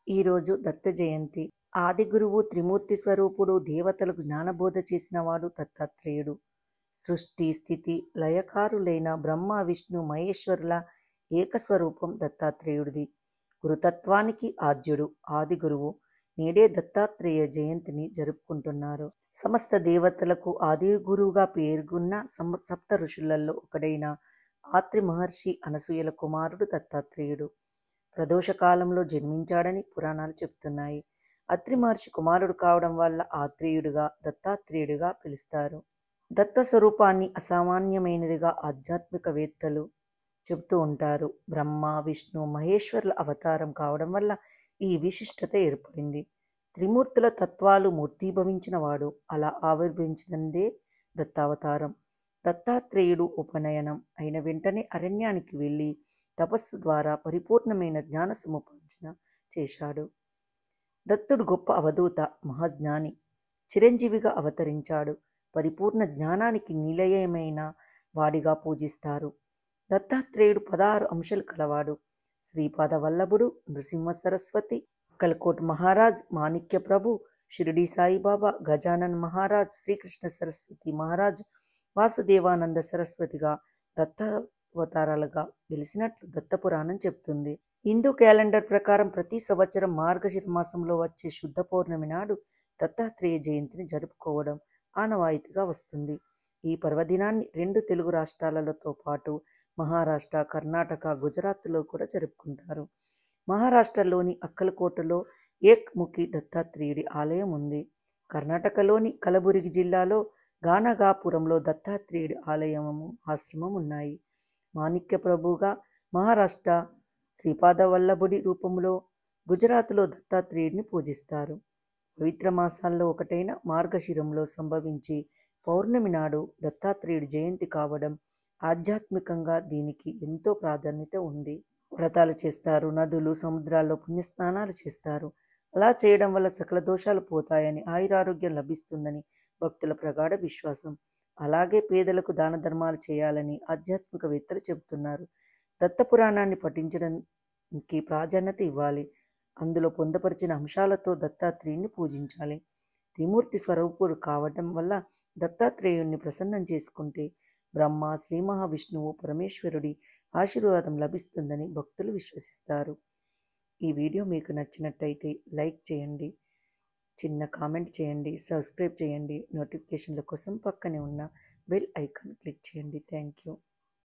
ఈరోజు దత్త జయంతి. ఆది గురువు, త్రిమూర్తి స్వరూపుడు, దేవతలకు జ్ఞానబోధ చేసినవాడు దత్తాత్రేయుడు. సృష్టి, స్థితి, లయకారులైన బ్రహ్మ, విష్ణు, మహేశ్వరుల ఏకస్వరూపం దత్తాత్రేయుడిది. గురుతత్వానికి ఆద్యుడు, ఆది గురువు. నేడే దత్తాత్రేయ జయంతిని జరుపుకుంటున్నారు. సమస్త దేవతలకు ఆది గురువుగా పేర్కొన్న సప్త ఋషులలో ఒకడైన ఆత్రి మహర్షి అనసూయల కుమారుడు దత్తాత్రేయుడు. ప్రదోష కాలంలో జన్మించాడని పురాణాలు చెబుతున్నాయి. అత్రి మహర్షి కుమారుడు కావడం వల్ల ఆత్రేయుడిగా, దత్తాత్రేయుడిగా పిలుస్తారు. దత్త స్వరూపాన్ని అసామాన్యమైనదిగా ఆధ్యాత్మికవేత్తలు చెబుతూ ఉంటారు. బ్రహ్మ, విష్ణు, మహేశ్వరుల అవతారం కావడం వల్ల ఈ విశిష్టత ఏర్పడింది. త్రిమూర్తుల తత్వాలు మూర్తీభవించిన వాడు. అలా ఆవిర్భవించిందే దత్తావతారం. దత్తాత్రేయుడు ఉపనయనం అయిన వెంటనే అరణ్యానికి వెళ్ళి తపస్సు ద్వారా పరిపూర్ణమైన జ్ఞాన సముపార్జన చేశాడు. దత్తుడు గొప్ప అవధూత, మహాజ్ఞాని, చిరంజీవిగా అవతరించాడు. పరిపూర్ణ జ్ఞానానికి నిలయమైన వాడిగా పూజిస్తారు. దత్తాత్రేయుడు 16 అంశాలు కలవాడు. శ్రీపాద వల్లభుడు, నృసింహ సరస్వతి, అక్కలకోట్ మహారాజ్, మాణిక్య ప్రభు, షిరిడి సాయిబాబా, గజానన్ మహారాజ్, శ్రీకృష్ణ సరస్వతి మహారాజ్, వాసుదేవానంద సరస్వతిగా దత్తావతారాలుగా వెలిసినట్లు దత్తపురాణం చెబుతుంది. హిందూ క్యాలెండర్ ప్రకారం ప్రతి సంవత్సరం మార్గశిర మాసంలో వచ్చే శుద్ధ పౌర్ణమి నాడు దత్తాత్రేయ జయంతిని జరుపుకోవడం ఆనవాయితీగా వస్తుంది. ఈ పర్వదినాన్ని 2 తెలుగు రాష్ట్రాలతో పాటు మహారాష్ట్ర, కర్ణాటక, గుజరాత్లో కూడా జరుపుకుంటారు. మహారాష్ట్రలోని అక్కలకోటలో ఏక్ముఖి దత్తాత్రేయుడి ఆలయం ఉంది. కర్ణాటకలోని కలబురగి జిల్లాలో గానగాపురంలో దత్తాత్రేయుడి ఆలయము, ఆశ్రమం ఉన్నాయి. మాణిక్య ప్రభుగా మహారాష్ట్ర, శ్రీపాద వల్లభుడి రూపంలో గుజరాత్లో దత్తాత్రేయుడిని పూజిస్తారు. పవిత్ర మాసాల్లో ఒకటైన మార్గశిరంలో సంభవించి పౌర్ణమి నాడు దత్తాత్రేయుడి జయంతి కావడం ఆధ్యాత్మికంగా దీనికి ఎంతో ప్రాధాన్యత ఉంది. వ్రతాలు చేస్తారు, నదులు, సముద్రాల్లో పుణ్యస్నానాలు చేస్తారు. అలా చేయడం వల్ల సకల దోషాలు పోతాయని, ఆయురారోగ్యం లభిస్తుందని భక్తుల ప్రగాఢ విశ్వాసం. అలాగే పేదలకు దాన ధర్మాలు చేయాలని ఆధ్యాత్మికవేత్తలు చెబుతున్నారు. దత్తపురాణాన్ని పఠించడానికి ప్రాధాన్యత ఇవ్వాలి. అందులో పొందుపరిచిన అంశాలతో దత్తాత్రేయుడిని పూజించాలి. త్రిమూర్తి స్వరూపుడు కావడం వల్ల దత్తాత్రేయుడిని ప్రసన్నం చేసుకుంటే బ్రహ్మ, శ్రీ మహావిష్ణువు, పరమేశ్వరుడి ఆశీర్వాదం లభిస్తుందని భక్తులు విశ్వసిస్తారు. ఈ వీడియో మీకు నచ్చినట్టయితే లైక్ చేయండి, చిన్న కామెంట్ చేయండి, సబ్స్క్రైబ్ చేయండి. నోటిఫికేషన్ల కోసం పక్కనే ఉన్న బెల్ ఐకాన్ క్లిక్ చేయండి. Thank you.